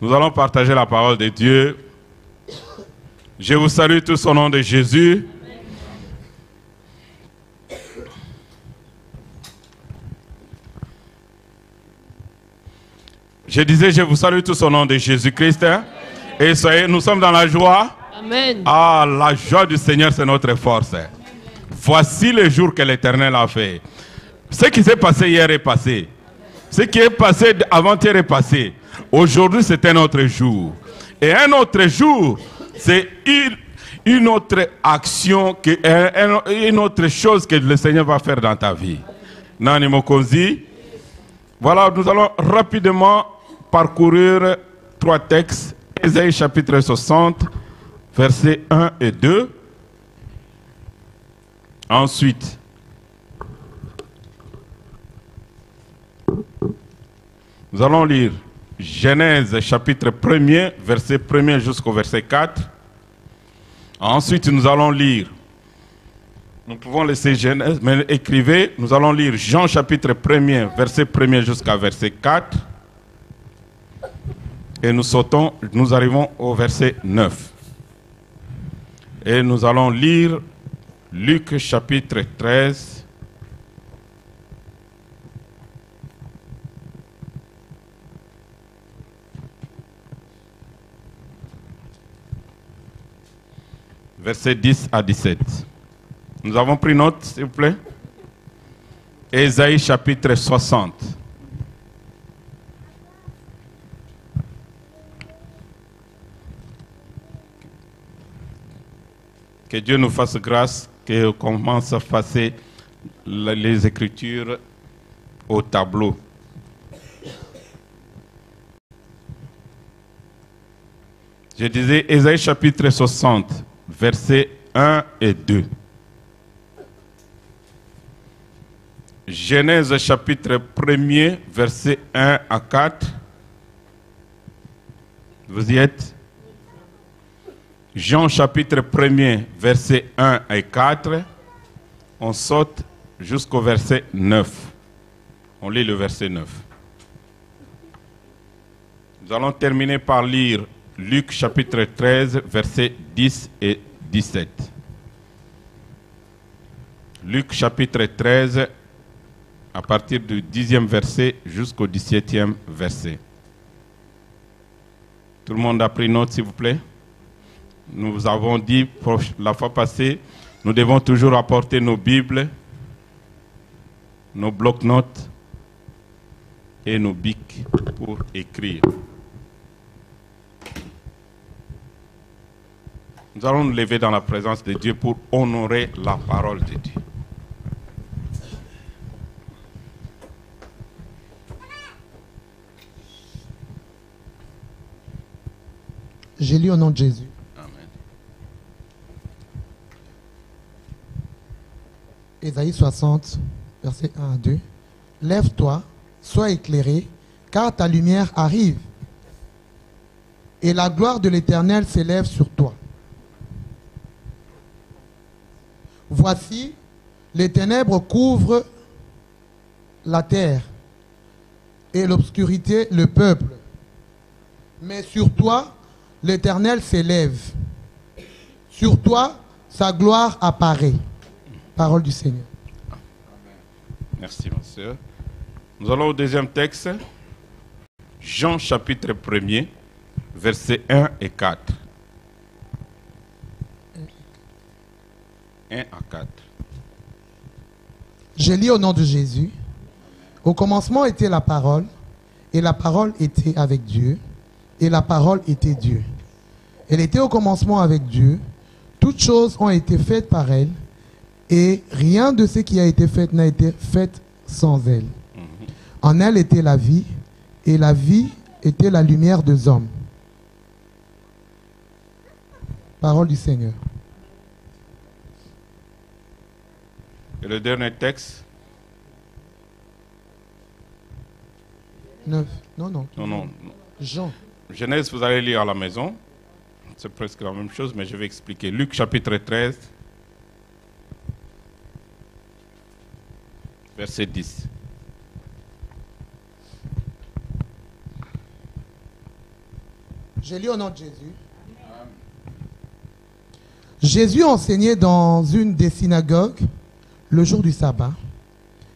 Nous allons partager la parole de Dieu. Je vous salue tous au nom de Jésus. Je disais, je vous salue tous au nom de Jésus-Christ. Et soyez, nous sommes dans la joie. Amen. Ah, la joie du Seigneur, c'est notre force. Voici le jour que l'Éternel a fait. Ce qui s'est passé hier est passé. Ce qui est passé avant-hier est passé. Aujourd'hui, c'est un autre jour. Et un autre jour, c'est une autre action, une autre chose que le Seigneur va faire dans ta vie. Nani Mokonzi. Voilà, nous allons rapidement parcourir 3 textes. Ésaïe chapitre 60, versets 1 et 2. Ensuite, nous allons lire Genèse chapitre 1er, verset 1er jusqu'au verset 4. Ensuite, nous allons lire, nous pouvons laisser Genèse, mais écrivez, nous allons lire Jean chapitre 1er, verset 1er jusqu'à verset 4. Et nous arrivons au verset 9. Et nous allons lire Luc chapitre 13. Versets 10 à 17. Nous avons pris note, s'il vous plaît. Ésaïe chapitre 60. Que Dieu nous fasse grâce, qu'on commence à passer les Écritures au tableau. Je disais Ésaïe chapitre 60, versets 1 et 2. Genèse chapitre 1er, versets 1 à 4. Vous y êtes? Jean chapitre 1er, versets 1 et 4. On saute jusqu'au verset 9. On lit le verset 9. Nous allons terminer par lire Luc chapitre 13, versets 10 et 17. Luc chapitre 13, à partir du 10e verset jusqu'au 17e verset. Tout le monde a pris note, s'il vous plaît? Nous avons dit la fois passée, nous devons toujours apporter nos Bibles, nos blocs-notes et nos bics pour écrire. Nous allons nous lever dans la présence de Dieu pour honorer la parole de Dieu. J'ai lu au nom de Jésus. Ésaïe 60, versets 1 à 2. Lève-toi, sois éclairé, car ta lumière arrive, et la gloire de l'Éternel s'élève sur toi. Voici, les ténèbres couvrent la terre, et l'obscurité le peuple. Mais sur toi, l'Éternel s'élève. Sur toi, sa gloire apparaît. Parole du Seigneur. Merci, ma soeur. Nous allons au deuxième texte. Jean chapitre 1er, versets 1 et 4. 1 à 4. Je lis au nom de Jésus. Au commencement était la parole, et la parole était avec Dieu, et la parole était Dieu. Elle était au commencement avec Dieu. Toutes choses ont été faites par elle, et rien de ce qui a été fait n'a été fait sans elle. En elle était la vie, et la vie était la lumière des hommes. Parole du Seigneur. Et le dernier texte? 9. Non. Non. Jean. Genèse, vous allez lire à la maison. C'est presque la même chose, mais je vais expliquer. Luc chapitre 13, verset 10. Je lis au nom de Jésus. Jésus enseignait dans une des synagogues le jour du sabbat.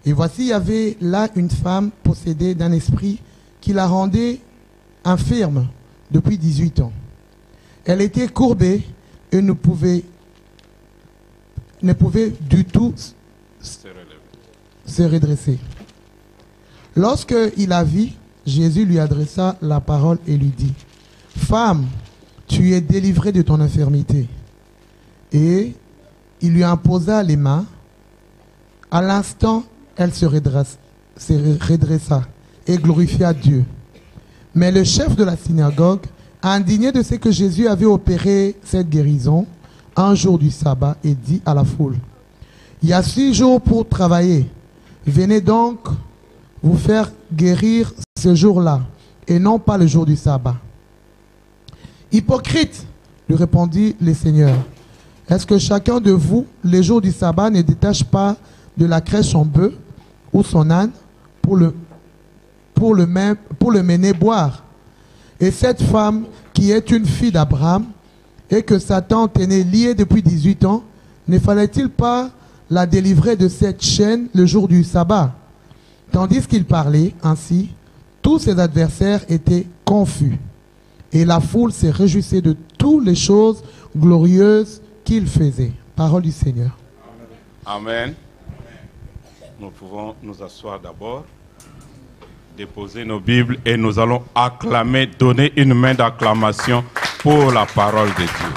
Et voici, il y avait là une femme possédée d'un esprit qui la rendait infirme depuis 18 ans. Elle était courbée et ne pouvait du tout se redresser. Lorsqu'il la vit, Jésus lui adressa la parole et lui dit, « Femme, tu es délivrée de ton infirmité. » Et il lui imposa les mains. À l'instant, elle se redressa et glorifia Dieu. Mais le chef de la synagogue, indigné de ce que Jésus avait opéré cette guérison un jour du sabbat, et dit à la foule, « Il y a 6 jours pour travailler. Venez donc vous faire guérir ce jour-là, et non pas le jour du sabbat. » « Hypocrite, lui répondit le Seigneur, est-ce que chacun de vous, les jours du sabbat, ne détache pas de la crèche son bœuf ou son âne pour le mener boire? Et cette femme qui est une fille d'Abraham et que Satan tenait liée depuis 18 ans, ne fallait-il pas la délivrer de cette chaîne le jour du sabbat? Tandis qu'il parlait ainsi, tous ses adversaires étaient confus. Et la foule se réjouissait de toutes les choses glorieuses qu'il faisait. Parole du Seigneur. Amen. Nous pouvons nous asseoir d'abord, déposer nos Bibles et nous allons acclamer, donner une main d'acclamation pour la parole de Dieu.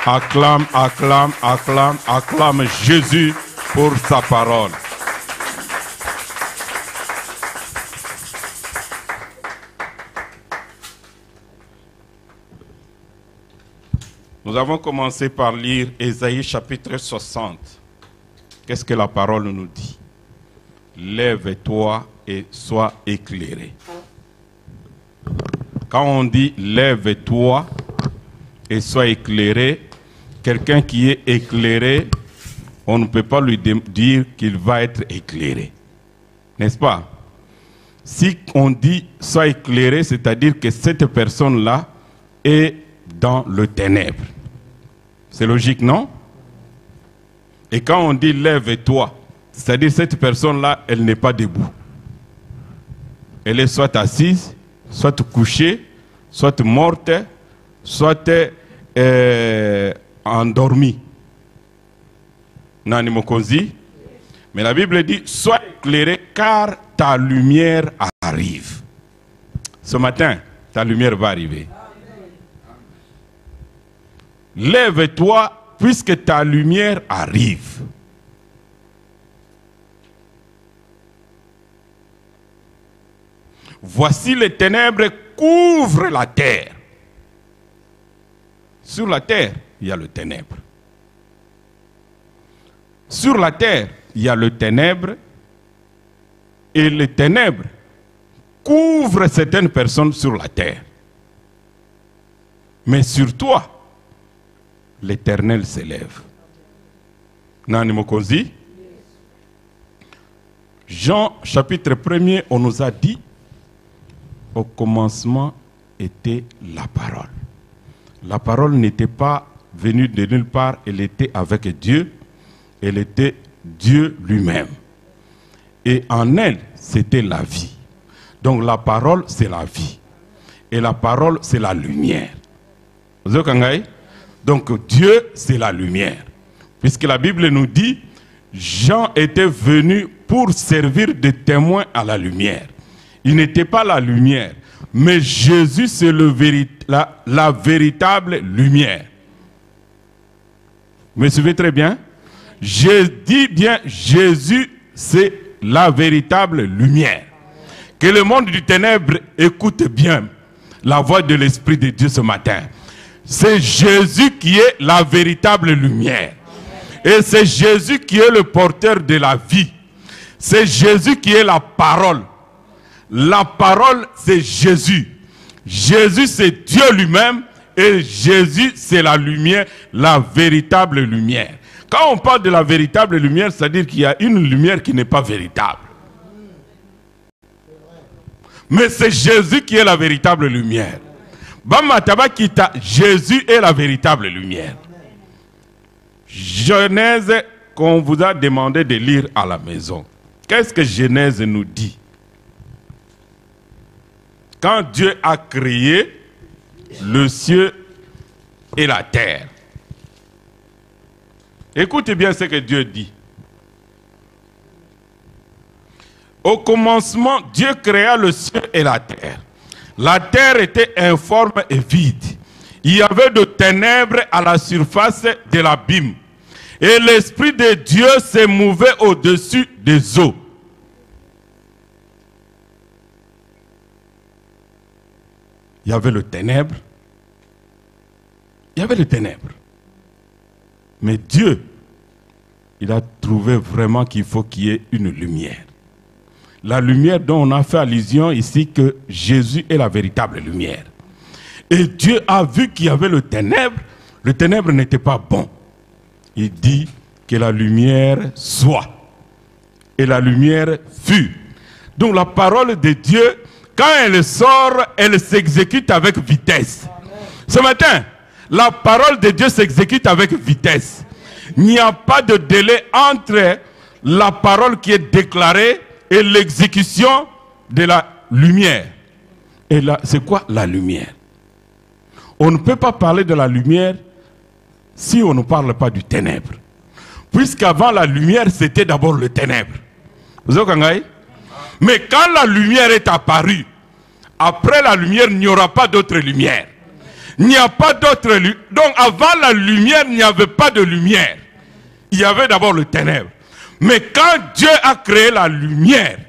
Acclame, acclame, acclame, acclame Jésus pour sa parole. Nous avons commencé par lire Ésaïe chapitre 60. Qu'est-ce que la parole nous dit? Lève-toi et sois éclairé. Quand on dit lève-toi et sois éclairé, quelqu'un qui est éclairé, on ne peut pas lui dire qu'il va être éclairé. N'est-ce pas? Si on dit sois éclairé, c'est-à-dire que cette personne-là est dans le ténèbre. C'est logique, non? Et quand on dit lève-toi, c'est-à-dire cette personne-là, elle n'est pas debout. Elle est soit assise, soit couchée, soit morte, soit endormie. Nani mokonzi. Mais la Bible dit, sois éclairé car ta lumière arrive. Ce matin, ta lumière va arriver. Lève-toi puisque ta lumière arrive. Voici les ténèbres couvrent la terre. Sur la terre, il y a le ténèbre. Sur la terre, il y a le ténèbre. Et le ténèbre couvre certaines personnes sur la terre. Mais sur toi, l'Éternel s'élève. Nani mokonzi? Jean chapitre 1er, on nous a dit, au commencement était la parole. La parole n'était pas venue de nulle part, elle était avec Dieu, elle était Dieu lui-même. Et en elle, c'était la vie. Donc la parole, c'est la vie. Et la parole, c'est la lumière. Vous avez? Donc Dieu, c'est la lumière. Puisque la Bible nous dit, Jean était venu pour servir de témoin à la lumière. Il n'était pas la lumière, mais Jésus, c'est la véritable lumière. Vous me suivez très bien? Je dis bien, Jésus, c'est la véritable lumière. Que le monde du ténèbre écoute bien la voix de l'Esprit de Dieu ce matin. C'est Jésus qui est la véritable lumière. Et c'est Jésus qui est le porteur de la vie. C'est Jésus qui est la parole. La parole, c'est Jésus. Jésus, c'est Dieu lui-même. Et Jésus, c'est la lumière, la véritable lumière. Quand on parle de la véritable lumière, c'est-à-dire qu'il y a une lumière qui n'est pas véritable. Mais c'est Jésus qui est la véritable lumière. Bamataba kita, Jésus est la véritable lumière. Genèse qu'on vous a demandé de lire à la maison. Qu'est-ce que Genèse nous dit? Quand Dieu a créé le ciel et la terre. Écoutez bien ce que Dieu dit. Au commencement, Dieu créa le ciel et la terre. La terre était informe et vide. Il y avait de ténèbres à la surface de l'abîme. Et l'Esprit de Dieu se mouvait au-dessus des eaux. Il y avait le ténèbre. Il y avait le ténèbre. Mais Dieu, il a trouvé vraiment qu'il faut qu'il y ait une lumière. La lumière dont on a fait allusion ici, que Jésus est la véritable lumière. Et Dieu a vu qu'il y avait le ténèbre n'était pas bon. Il dit que la lumière soit. Et la lumière fut. Donc la parole de Dieu, quand elle sort, elle s'exécute avec vitesse. Ce matin, la parole de Dieu s'exécute avec vitesse. Il n'y a pas de délai entre la parole qui est déclarée et l'exécution de la lumière. Et là, c'est quoi la lumière? On ne peut pas parler de la lumière si on ne parle pas du ténèbre. Puisqu'avant la lumière, c'était d'abord le ténèbre. Vous avez compris? Mais quand la lumière est apparue, après la lumière, il n'y aura pas d'autre lumière. Il n'y a pas d'autre lumière. Donc avant la lumière, il n'y avait pas de lumière. Il y avait d'abord le ténèbre. Mais quand Dieu a créé la lumière,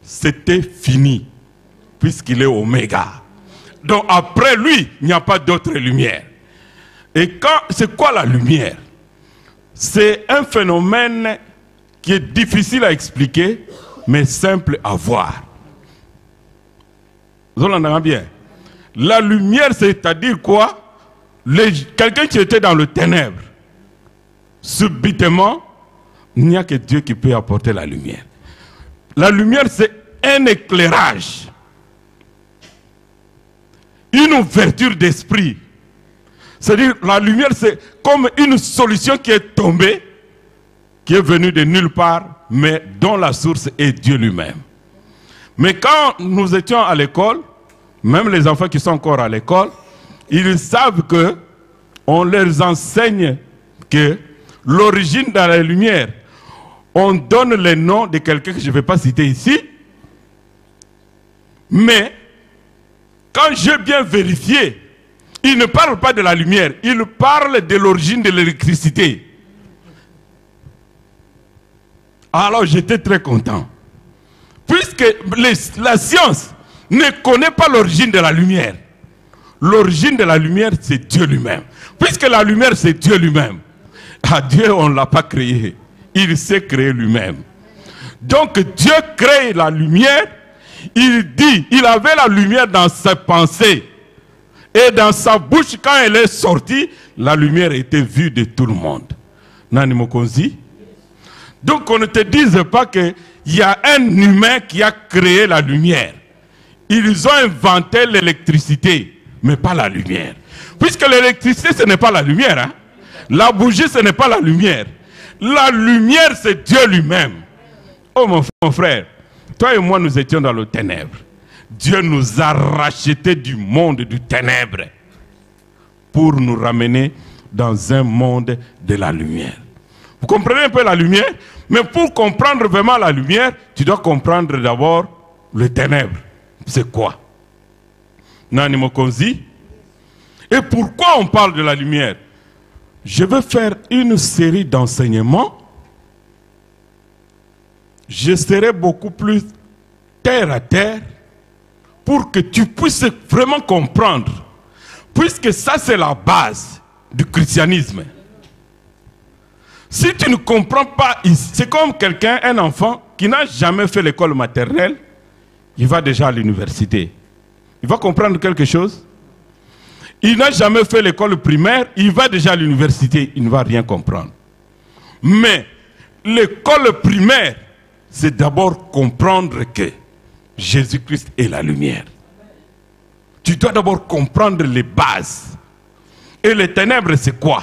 c'était fini. Puisqu'il est Oméga. Donc après lui, il n'y a pas d'autre lumière. Et c'est quoi la lumière? C'est un phénomène qui est difficile à expliquer, mais simple à voir. Vous entendez bien? La lumière, c'est-à-dire quoi? Quelqu'un qui était dans le ténèbre, subitement, il n'y a que Dieu qui peut apporter la lumière. La lumière, c'est un éclairage, une ouverture d'esprit. C'est-à-dire, la lumière, c'est comme une solution qui est tombée, qui est venue de nulle part, mais dont la source est Dieu lui-même. Mais quand nous étions à l'école, même les enfants qui sont encore à l'école, ils savent que on leur enseigne que l'origine de la lumière, on donne le nom de quelqu'un que je ne vais pas citer ici, mais quand j'ai bien vérifié, il ne parle pas de la lumière, il parle de l'origine de l'électricité. Alors j'étais très content. Puisque la science ne connaît pas l'origine de la lumière. L'origine de la lumière, c'est Dieu lui-même. Puisque la lumière, c'est Dieu lui-même. À Dieu, on ne l'a pas créé. Il s'est créé lui-même. Donc Dieu crée la lumière. Il dit, il avait la lumière dans sa pensée. Et dans sa bouche, quand elle est sortie, la lumière était vue de tout le monde. Nani Mokonzi? Donc on ne te dise pas qu'il y a un humain qui a créé la lumière. Ils ont inventé l'électricité, mais pas la lumière. Puisque l'électricité, ce n'est pas la lumière. Hein? La bougie, ce n'est pas la lumière. La lumière, c'est Dieu lui-même. Oh mon frère, toi et moi, nous étions dans le ténèbre. Dieu nous a rachetés du monde du ténèbre pour nous ramener dans un monde de la lumière. Vous comprenez un peu la lumière? Mais pour comprendre vraiment la lumière, tu dois comprendre d'abord le ténèbre. C'est quoi? Nani Mokonzi? Et pourquoi on parle de la lumière? Je vais faire une série d'enseignements. Je serai beaucoup plus terre à terre pour que tu puisses vraiment comprendre. Puisque ça, c'est la base du christianisme. Si tu ne comprends pas, c'est comme quelqu'un, un enfant qui n'a jamais fait l'école maternelle, il va déjà à l'université. Il va comprendre quelque chose. Il n'a jamais fait l'école primaire, il va déjà à l'université, il ne va rien comprendre. Mais l'école primaire, c'est d'abord comprendre que Jésus-Christ est la lumière. Tu dois d'abord comprendre les bases. Et les ténèbres, c'est quoi?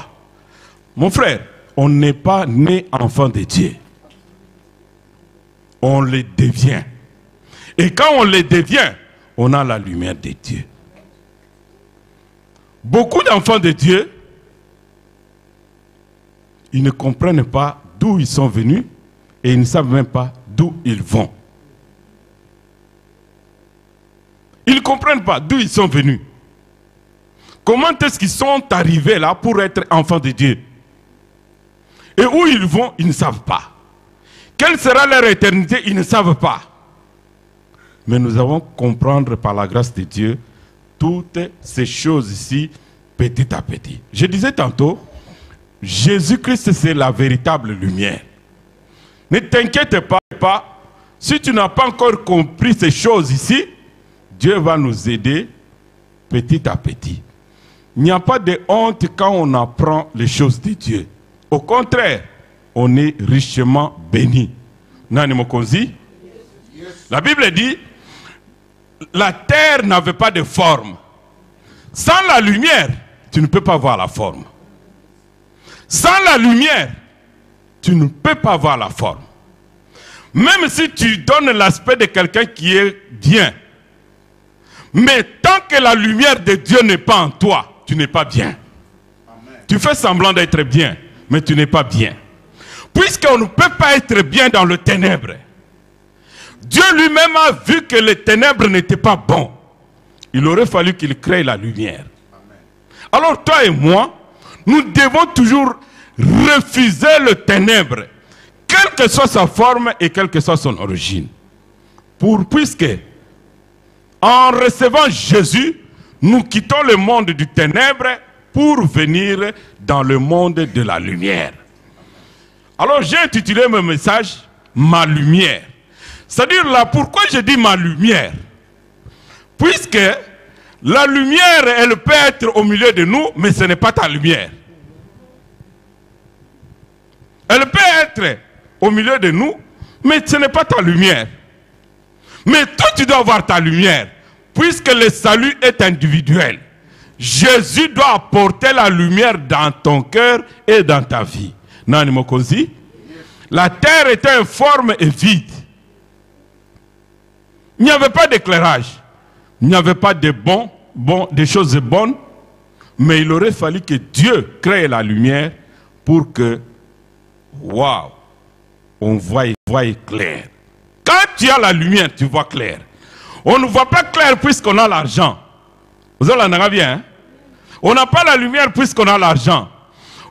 Mon frère, on n'est pas né enfant de Dieu. On les devient. Et quand on les devient, on a la lumière de Dieu. Beaucoup d'enfants de Dieu, ils ne comprennent pas d'où ils sont venus et ils ne savent même pas d'où ils vont. Ils ne comprennent pas d'où ils sont venus. Comment est-ce qu'ils sont arrivés là pour être enfants de Dieu? Et où ils vont, ils ne savent pas. Quelle sera leur éternité, ils ne savent pas. Mais nous avons comprendre par la grâce de Dieu toutes ces choses ici, petit à petit. Je disais tantôt, Jésus-Christ, c'est la véritable lumière. Ne t'inquiète pas, si tu n'as pas encore compris ces choses ici, Dieu va nous aider petit à petit. Il n'y a pas de honte quand on apprend les choses de Dieu. Au contraire, on est richement béni. Nani Mokonzi? La Bible dit, la terre n'avait pas de forme. Sans la lumière, tu ne peux pas voir la forme. Sans la lumière, tu ne peux pas voir la forme. Même si tu donnes l'aspect de quelqu'un qui est bien, mais tant que la lumière de Dieu n'est pas en toi, tu n'es pas bien. Amen. Tu fais semblant d'être bien, mais tu n'es pas bien. Puisqu'on ne peut pas être bien dans le ténèbre. Dieu lui-même a vu que les ténèbres n'étaient pas bons. Il aurait fallu qu'il crée la lumière. Amen. Alors toi et moi, nous devons toujours refuser le ténèbre, quelle que soit sa forme et quelle que soit son origine. Puisque, en recevant Jésus, nous quittons le monde du ténèbre pour venir dans le monde de la lumière. Alors j'ai intitulé mon message « Ma lumière ». C'est-à-dire là, pourquoi je dis « ma lumière » ? Puisque la lumière, elle peut être au milieu de nous, mais ce n'est pas ta lumière. Elle peut être au milieu de nous, mais ce n'est pas ta lumière. Mais toi, tu dois avoir ta lumière, puisque le salut est individuel. Jésus doit apporter la lumière dans ton cœur et dans ta vie. Nani Mokonzi? La terre était informe et vide. Il n'y avait pas d'éclairage. Il n'y avait pas de des choses bonnes. Mais il aurait fallu que Dieu crée la lumière pour que, waouh, on voit clair. Quand tu as la lumière, tu vois clair. On ne voit pas clair puisqu'on a l'argent. Vous allez bien, hein? On n'a pas la lumière puisqu'on a l'argent.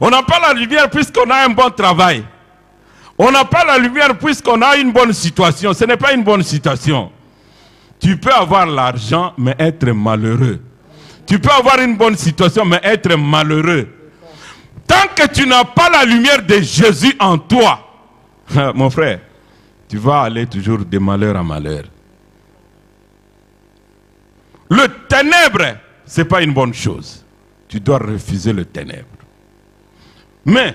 On n'a pas la lumière puisqu'on a un bon travail. On n'a pas la lumière puisqu'on a une bonne situation. Ce n'est pas une bonne situation. Tu peux avoir l'argent mais être malheureux. Tu peux avoir une bonne situation mais être malheureux. Tant que tu n'as pas la lumière de Jésus en toi, mon frère, tu vas aller toujours de malheur en malheur. Le ténèbre, ce n'est pas une bonne chose. Tu dois refuser le ténèbre. Mais,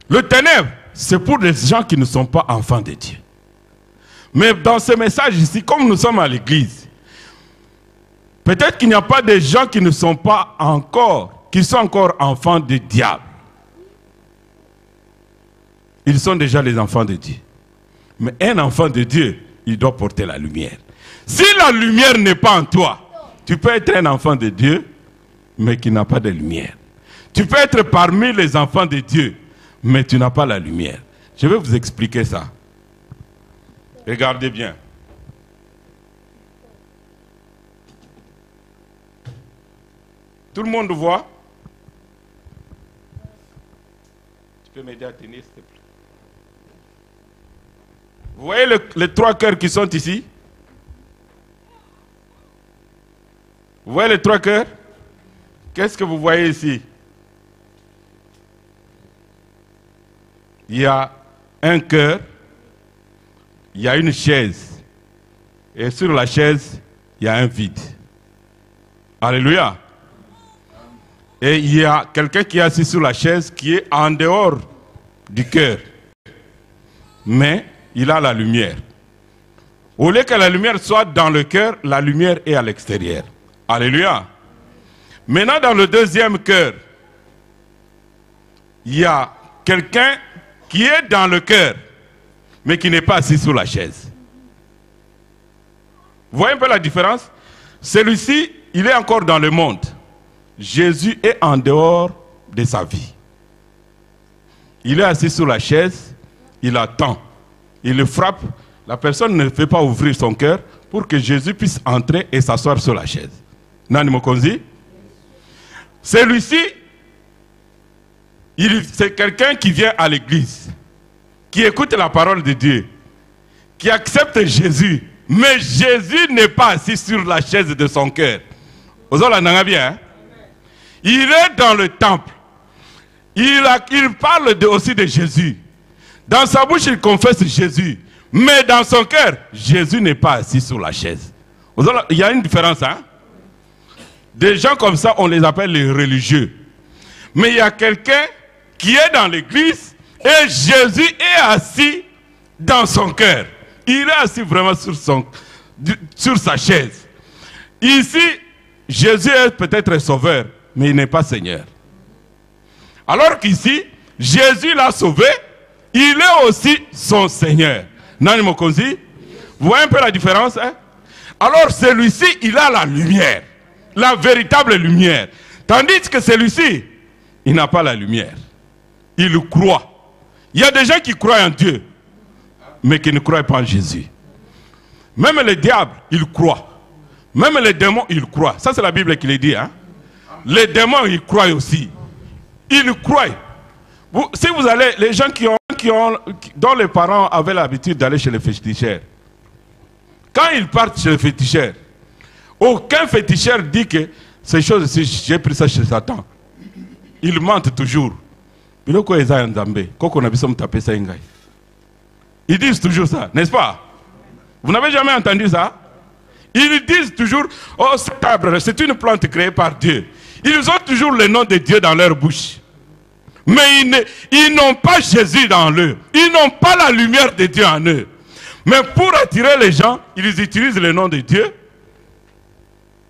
le ténèbre, c'est pour des gens qui ne sont pas enfants de Dieu. Mais dans ce message ici, comme nous sommes à l'église, peut-être qu'il n'y a pas de gens qui ne sont pas encore, qui sont encore enfants du diable. Ils sont déjà les enfants de Dieu. Mais un enfant de Dieu, il doit porter la lumière. Si la lumière n'est pas en toi, tu peux être un enfant de Dieu, mais qui n'a pas de lumière. Tu peux être parmi les enfants de Dieu, mais tu n'as pas la lumière. Je vais vous expliquer ça. Regardez bien. Tout le monde voit? Tu peux m'aider à tenir, s'il te plaît? Vous voyez les trois cœurs qui sont ici? Vous voyez les trois cœurs? Qu'est-ce que vous voyez ici? Il y a un cœur, il y a une chaise. Et sur la chaise, il y a un vide. Alléluia. Et il y a quelqu'un qui est assis sur la chaise qui est en dehors du cœur. Mais il a la lumière. Au lieu que la lumière soit dans le cœur, la lumière est à l'extérieur. Alléluia. Maintenant, dans le deuxième cœur, il y a quelqu'un qui est dans le cœur, mais qui n'est pas assis sous la chaise. Vous voyez un peu la différence? Celui-ci, il est encore dans le monde. Jésus est en dehors de sa vie. Il est assis sous la chaise, il attend, il le frappe. La personne ne fait pas ouvrir son cœur pour que Jésus puisse entrer et s'asseoir sur la chaise. Nani Mokonzi? Celui-ci, c'est quelqu'un qui vient à l'église, qui écoute la parole de Dieu, qui accepte Jésus, mais Jésus n'est pas assis sur la chaise de son cœur. Vous avez bien, hein? Il est dans le temple. Il parle aussi de Jésus. Dans sa bouche, il confesse Jésus. Mais dans son cœur, Jésus n'est pas assis sur la chaise. Il y a une différence, hein? Des gens comme ça, on les appelle les religieux. Mais il y a quelqu'un qui est dans l'église et Jésus est assis dans son cœur. Il est assis vraiment sur sa chaise. Ici, Jésus est peut-être sauveur, mais il n'est pas Seigneur. Alors qu'ici, Jésus l'a sauvé, il est aussi son Seigneur. Nani Mokonzi? Vous voyez un peu la différence, hein? Alors celui-ci, il a la lumière, la véritable lumière. Tandis que celui-ci, il n'a pas la lumière. Il croit. Il y a des gens qui croient en Dieu, mais qui ne croient pas en Jésus. Même le diable, il croit. Même les démons, ils croient. Ça, c'est la Bible qui le dit, hein? Les démons, ils croient aussi. Ils croient. Si vous allez, les gens dont les parents avaient l'habitude d'aller chez les féticheurs, quand ils partent chez les féticheurs, aucun féticheur dit que ces choses-ci, j'ai pris ça chez Satan. Ils mentent toujours. Ils disent toujours ça, n'est-ce pas? Vous n'avez jamais entendu ça? Ils disent toujours, oh, cet arbre, c'est une plante créée par Dieu. Ils ont toujours le nom de Dieu dans leur bouche. Mais ils n'ont pas Jésus dans eux. Ils n'ont pas la lumière de Dieu en eux. Mais pour attirer les gens, ils utilisent le nom de Dieu.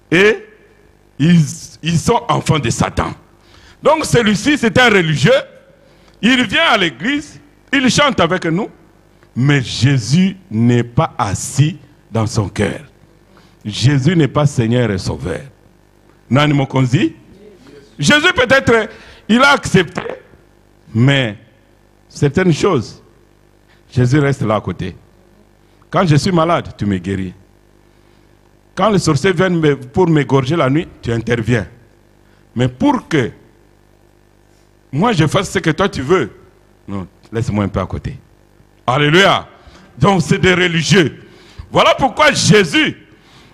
Et ils sont enfants de Satan. Donc celui-ci, c'est un religieux. Il vient à l'église, il chante avec nous. Mais Jésus n'est pas assis dans son cœur. Jésus n'est pas Seigneur et Sauveur. Nani Mokonzi? Jésus peut-être, il a accepté. Mais certaines choses, Jésus reste là à côté. Quand je suis malade, tu me guéris. Quand les sorciers viennent pour m'égorger la nuit, tu interviens. Mais pour que moi je fasse ce que toi tu veux, non, laisse-moi un peu à côté. Alléluia. Donc c'est des religieux. Voilà pourquoi Jésus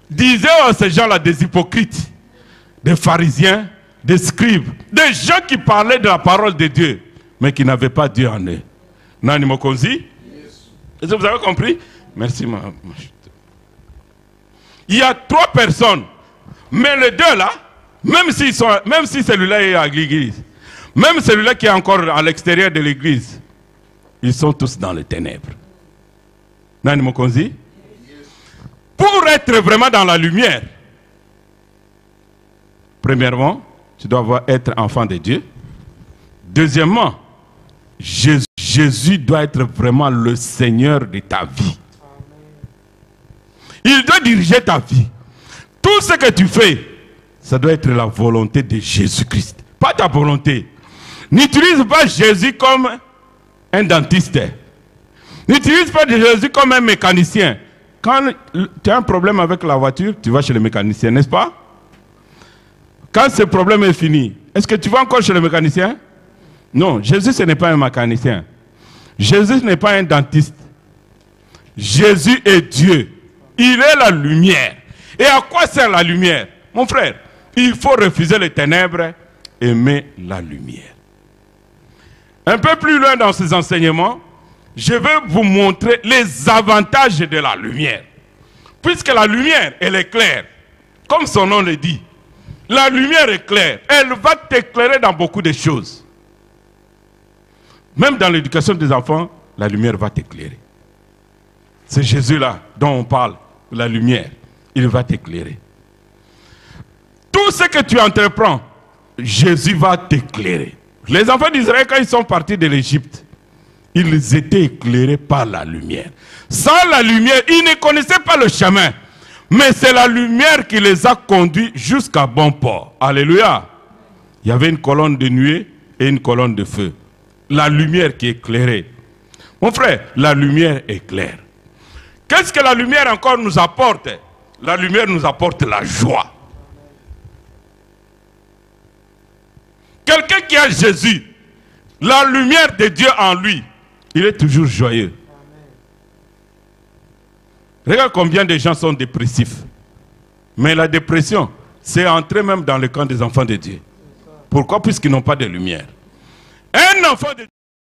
disait à ces gens-là, des hypocrites, des pharisiens, des scribes, des gens qui parlaient de la parole de Dieu, mais qui n'avaient pas Dieu en eux. Nani Mokonzi? Est-ce que vous avez compris? Merci. Il y a 3 personnes, mais les 2 là, même si celui-là est à l'église, même celui-là qui est encore à l'extérieur de l'église, ils sont tous dans les ténèbres. Nani Mokonzi? Pour être vraiment dans la lumière, premièrement, tu dois être enfant de Dieu. Deuxièmement, Jésus doit être vraiment le Seigneur de ta vie. Il doit diriger ta vie. Tout ce que tu fais, ça doit être la volonté de Jésus-Christ. Pas ta volonté. N'utilise pas Jésus comme un dentiste. N'utilise pas Jésus comme un mécanicien. Quand tu as un problème avec la voiture, tu vas chez le mécanicien, n'est-ce pas? Quand ce problème est fini, est-ce que tu vas encore chez le mécanicien? Non, Jésus ce n'est pas un mécanicien. Jésus n'est pas un dentiste. Jésus est Dieu. Il est la lumière. Et à quoi sert la lumière? Mon frère, il faut refuser les ténèbres, aimer la lumière. Un peu plus loin dans ces enseignements, je vais vous montrer les avantages de la lumière. Puisque la lumière, elle est claire. Comme son nom le dit. La lumière est claire. Elle va t'éclairer dans beaucoup de choses. Même dans l'éducation des enfants, la lumière va t'éclairer. C'est Jésus-là dont on parle, la lumière. Il va t'éclairer. Tout ce que tu entreprends, Jésus va t'éclairer. Les enfants d'Israël, quand ils sont partis de l'Égypte, ils étaient éclairés par la lumière. Sans la lumière, ils ne connaissaient pas le chemin. Mais c'est la lumière qui les a conduits jusqu'à bon port. Alléluia. Il y avait une colonne de nuée et une colonne de feu. La lumière qui éclairait. Mon frère, la lumière éclaire. Qu'est-ce que la lumière encore nous apporte? La lumière nous apporte la joie. Quelqu'un qui a Jésus, la lumière de Dieu en lui, il est toujours joyeux. Regarde combien de gens sont dépressifs. Mais la dépression, c'est entrer même dans le camp des enfants de Dieu. Pourquoi? Puisqu'ils n'ont pas de lumière. Un enfant de